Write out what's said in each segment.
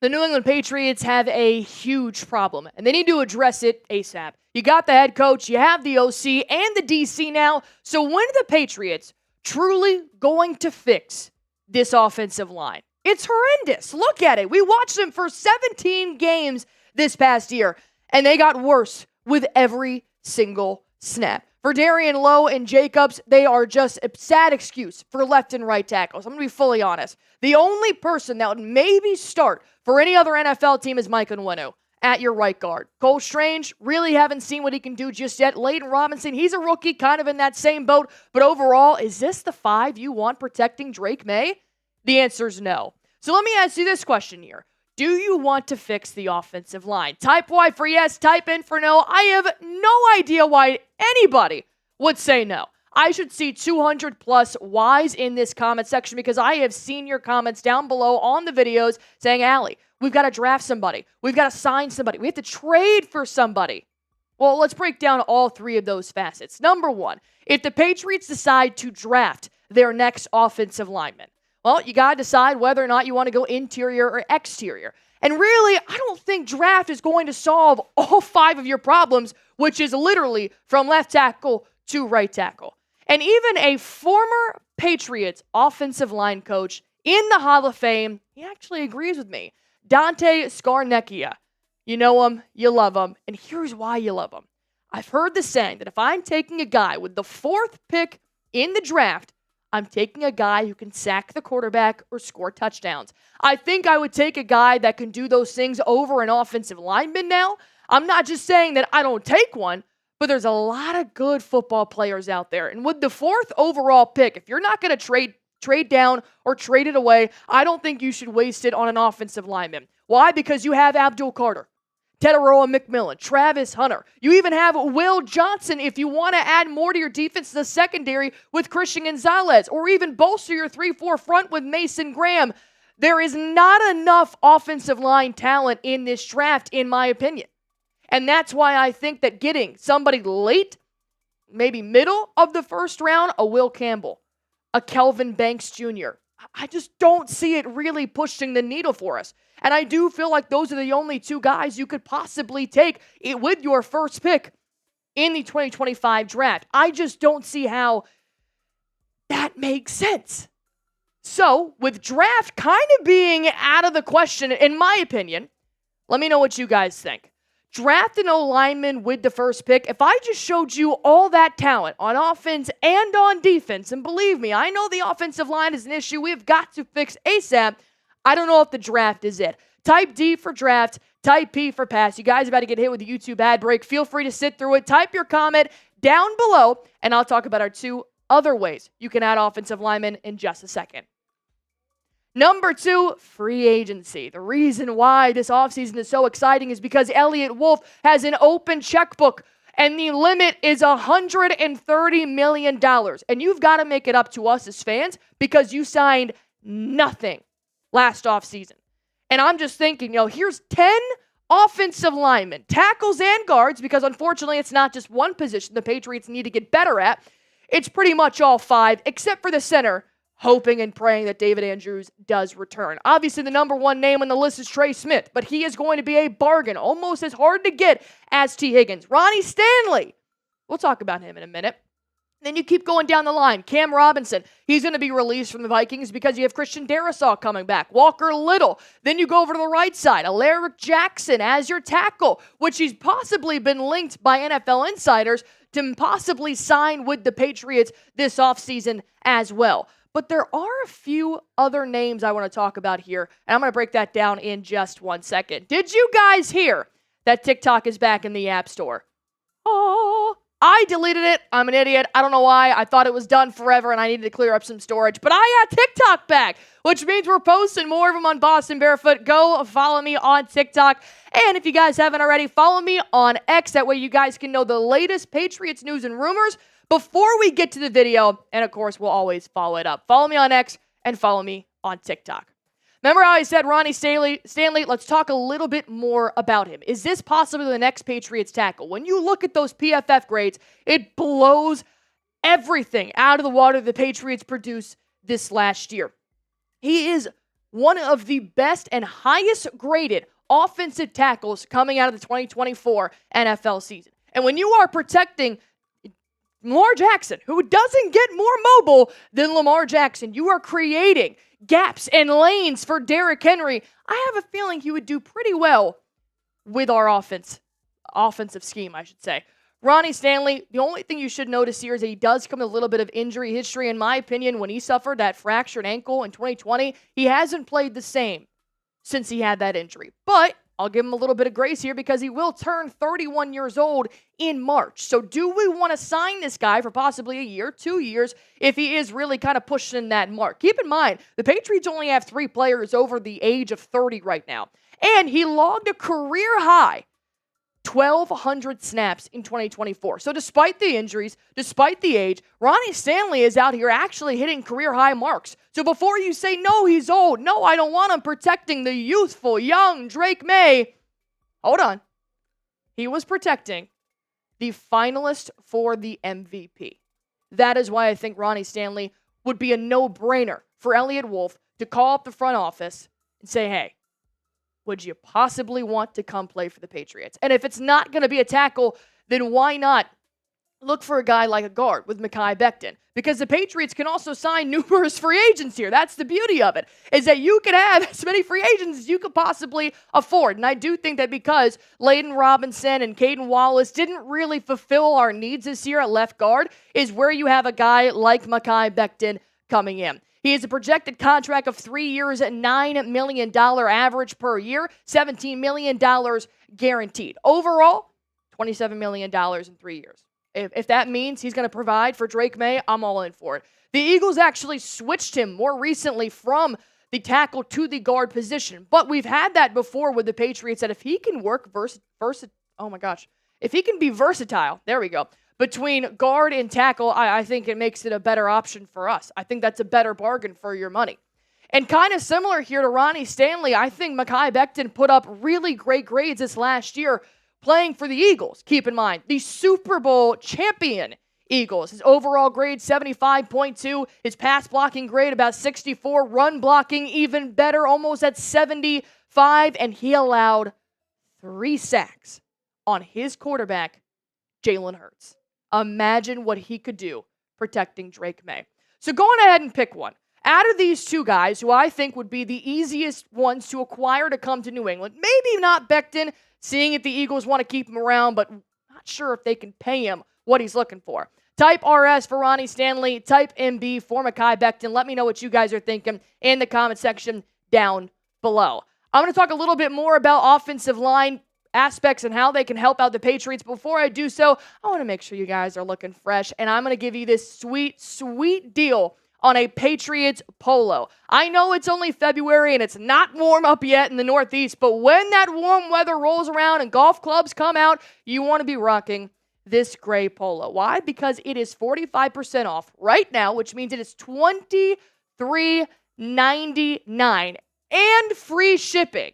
The New England Patriots have a huge problem, and they need to address it ASAP. You got the head coach, you have the OC, and the DC now. So when are the Patriots truly going to fix this offensive line? It's horrendous. Look at it. We watched them for 17 games this past year, and they got worse with every single snap. For Darian Lowe and Jacobs, they are just a sad excuse for left and right tackles. I'm going to be fully honest. The only person that would maybe start for any other NFL team is Mike Onwenu at your right guard. Cole Strange, really haven't seen what he can do just yet. Leighton Robinson, he's a rookie, kind of in that same boat. But overall, is this the five you want protecting Drake Maye? The answer is no. So let me ask you this question here. Do you want to fix the offensive line? Type Y for yes, type in for no. I have no idea why anybody would say no. I should see 200 plus Ys in this comment section because I have seen your comments down below on the videos saying, Allie, we've got to draft somebody. We've got to sign somebody. We have to trade for somebody. Well, let's break down all three of those facets. Number one, if the Patriots decide to draft their next offensive lineman, well, you got to decide whether or not you want to go interior or exterior. And really, I don't think draft is going to solve all five of your problems, which is literally from left tackle to right tackle. And even a former Patriots offensive line coach in the Hall of Fame, he actually agrees with me. Dante Scarnecchia. You know him, you love him, and here's why you love him. I've heard the saying that if I'm taking a guy with the fourth pick in the draft, I'm taking a guy who can sack the quarterback or score touchdowns. I think I would take a guy that can do those things over an offensive lineman now. I'm not just saying that I don't take one, but there's a lot of good football players out there. And with the fourth overall pick, if you're not going to trade down or trade it away, I don't think you should waste it on an offensive lineman. Why? Because you have Abdul Carter, Teteroa McMillan, Travis Hunter. You even have Will Johnson if you want to add more to your defense to the secondary with Christian Gonzalez, or even bolster your 3-4 front with Mason Graham. There is not enough offensive line talent in this draft, in my opinion. And that's why I think that getting somebody late, maybe middle of the first round, a Will Campbell, a Kelvin Banks Jr., I just don't see it really pushing the needle for us. And I do feel like those are the only two guys you could possibly take with your first pick in the 2025 draft. I just don't see how that makes sense. So, with draft kind of being out of the question, in my opinion, let me know what you guys think. Draft an O-lineman with the first pick. If I just showed you all that talent on offense and on defense, and believe me, I know the offensive line is an issue we have got to fix ASAP. I don't know if the draft is it. Type D for draft, type P for pass. You guys are about to get hit with the YouTube ad break. Feel free to sit through it. Type your comment down below, and I'll talk about our two other ways you can add offensive linemen in just a second. Number two, free agency. The reason why this offseason is so exciting is because Elliott Wolf has an open checkbook, and the limit is $130 million. And you've got to make it up to us as fans because you signed nothing last offseason. And I'm just thinking, here's 10 offensive linemen, tackles and guards, because unfortunately it's not just one position the Patriots need to get better at. It's pretty much all five, except for the center, hoping and praying that David Andrews does return. Obviously, the number one name on the list is Trey Smith, but he is going to be a bargain, almost as hard to get as T. Higgins. Ronnie Stanley, we'll talk about him in a minute. Then you keep going down the line. Cam Robinson, he's going to be released from the Vikings because you have Christian Darrisaw coming back. Walker Little. Then you go over to the right side. Alaric Jackson as your tackle, which he's possibly been linked by NFL insiders to possibly sign with the Patriots this offseason as well. But there are a few other names I want to talk about here, and I'm going to break that down in just 1 second. Did you guys hear that TikTok is back in the App Store? Oh, I deleted it. I'm an idiot. I don't know why. I thought it was done forever, and I needed to clear up some storage. But I got TikTok back, which means we're posting more of them on Boston Barefoot. Go follow me on TikTok. And if you guys haven't already, follow me on X. That way you guys can know the latest Patriots news and rumors before we get to the video, and of course, we'll always follow it up. Follow me on X and follow me on TikTok. Remember how I said Ronnie Stanley? Let's talk a little bit more about him. Is this possibly the next Patriots tackle? When you look at those PFF grades, it blows everything out of the water the Patriots produced this last year. He is one of the best and highest graded offensive tackles coming out of the 2024 NFL season. And when you are protecting Lamar Jackson, who doesn't get more mobile than Lamar Jackson, you are creating gaps and lanes for Derrick Henry. I have a feeling he would do pretty well with our offensive scheme, I should say. Ronnie Stanley, the only thing you should notice here is that he does come with a little bit of injury history. In my opinion, when he suffered that fractured ankle in 2020, he hasn't played the same since he had that injury. But I'll give him a little bit of grace here because he will turn 31 years old in March. So do we want to sign this guy for possibly a year, 2 years, if he is really kind of pushing that mark? Keep in mind, the Patriots only have 3 players over the age of 30 right now. And he logged a career high 1,200 snaps in 2024. So despite the injuries, despite the age, Ronnie Stanley is out here actually hitting career high marks. So before you say, no, he's old, no, I don't want him protecting the youthful, young Drake Maye, hold on. He was protecting the finalist for the MVP. That is why I think Ronnie Stanley would be a no-brainer for Elliott Wolf to call up the front office and say, hey, would you possibly want to come play for the Patriots? And if it's not going to be a tackle, then why not look for a guy like a guard with Mekhi Becton? Because the Patriots can also sign numerous free agents here. That's the beauty of it, is that you can have as many free agents as you could possibly afford. And I do think that because Layden Robinson and Caden Wallace didn't really fulfill our needs this year at left guard, is where you have a guy like Mekhi Becton coming in. He has a projected contract of 3 years at $9 million average per year, $17 million guaranteed. Overall, $27 million in 3 years. If that means he's going to provide for Drake Maye, I'm all in for it. The Eagles actually switched him more recently from the tackle to the guard position. But we've had that before with the Patriots, that if he can work if he can be versatile, there we go, between guard and tackle, I think it makes it a better option for us. I think that's a better bargain for your money. And kind of similar here to Ronnie Stanley, I think Mekhi Becton put up really great grades this last year playing for the Eagles. Keep in mind, the Super Bowl champion Eagles. His overall grade, 75.2. His pass blocking grade, about 64. Run blocking, even better, almost at 75. And he allowed 3 sacks on his quarterback, Jalen Hurts. Imagine what he could do protecting Drake Maye. So go on ahead and pick one. Out of these 2 guys, who I think would be the easiest ones to acquire to come to New England, maybe not Becton, seeing if the Eagles want to keep him around, but not sure if they can pay him what he's looking for. Type RS for Ronnie Stanley, type MB for Mekhi Becton. Let me know what you guys are thinking in the comment section down below. I'm going to talk a little bit more about offensive line aspects and how they can help out the Patriots. Before I do so, I want to make sure you guys are looking fresh, and I'm going to give you this sweet, sweet deal on a Patriots polo. I know it's only February and it's not warm up yet in the Northeast, but when that warm weather rolls around and golf clubs come out, you want to be rocking this gray polo. Why? Because it is 45% off right now, which means it is $23.99 and free shipping.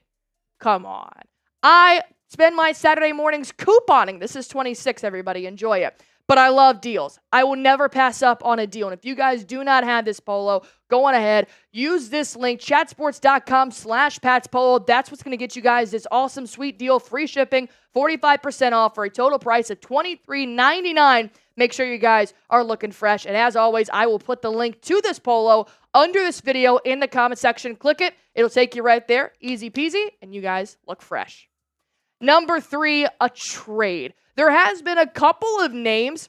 Come on. I spend my Saturday mornings couponing. This is 26, everybody. Enjoy it. But I love deals. I will never pass up on a deal. And if you guys do not have this polo, go on ahead. Use this link, chatsports.com/PatsPolo. That's what's going to get you guys this awesome, sweet deal. Free shipping, 45% off for a total price of $23.99. Make sure you guys are looking fresh. And as always, I will put the link to this polo under this video in the comment section. Click it. It'll take you right there. Easy peasy. And you guys look fresh. Number 3, a trade. There has been a couple of names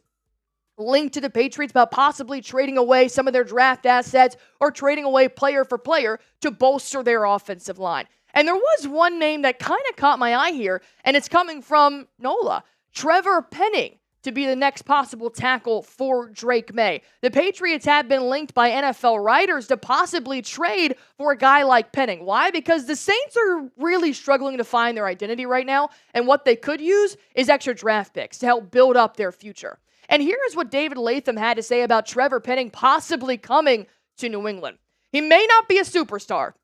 linked to the Patriots about possibly trading away some of their draft assets or trading away player for player to bolster their offensive line. And there was one name that kind of caught my eye here, and it's coming from NOLA, Trevor Penning, to be the next possible tackle for Drake Maye. The Patriots have been linked by NFL writers to possibly trade for a guy like Penning. Why? Because the Saints are really struggling to find their identity right now, and what they could use is extra draft picks to help build up their future. And here's what David Latham had to say about Trevor Penning possibly coming to New England. He may not be a superstar.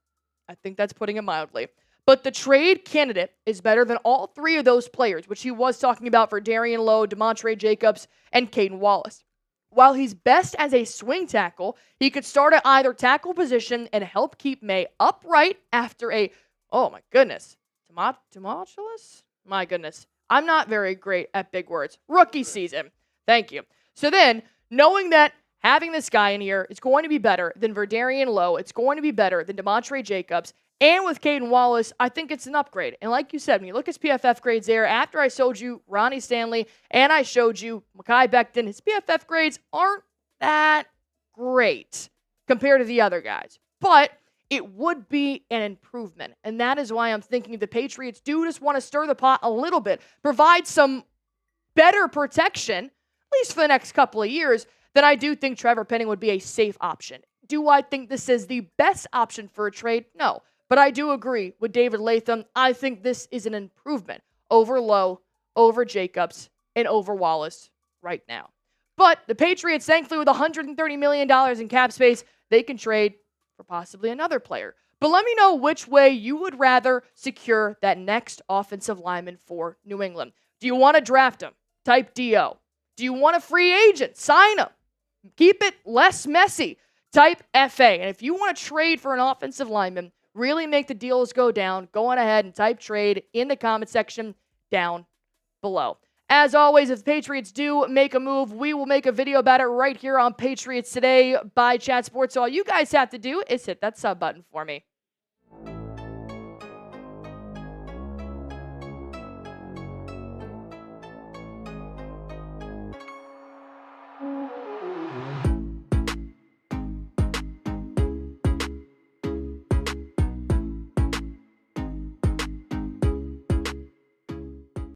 I think that's putting it mildly. But the trade candidate is better than all 3 of those players, which he was talking about for Darian Lowe, DeMontre Jacobs, and Caden Wallace. while he's best as a swing tackle, he could start at either tackle position and help keep Maye upright after oh my goodness, tumultuous? My goodness. I'm not very great at big words. Rookie season. Thank you. So then, knowing that having this guy in here is going to be better than Verdarian Lowe, it's going to be better than DeMontre Jacobs, and with Caden Wallace, I think it's an upgrade. And like you said, when you look at his PFF grades there, after I showed you Ronnie Stanley and I showed you Mekhi Becton, his PFF grades aren't that great compared to the other guys. But it would be an improvement. And that is why I'm thinking the Patriots do just want to stir the pot a little bit, provide some better protection, at least for the next couple of years, then I do think Trevor Penning would be a safe option. Do I think this is the best option for a trade? No. But I do agree with David Latham. I think this is an improvement over Lowe, over Jacobs, and over Wallace right now. But the Patriots, thankfully, with $130 million in cap space, they can trade for possibly another player. But let me know which way you would rather secure that next offensive lineman for New England. Do you want to draft him? Type DO. Do you want a free agent? Sign him. Keep it less messy. Type FA. And if you want to trade for an offensive lineman, really make the deals go down, go on ahead and type trade in the comment section down below. As always, if the Patriots do make a move, we will make a video about it right here on Patriots Today by Chat Sports. So all you guys have to do is hit that sub button for me.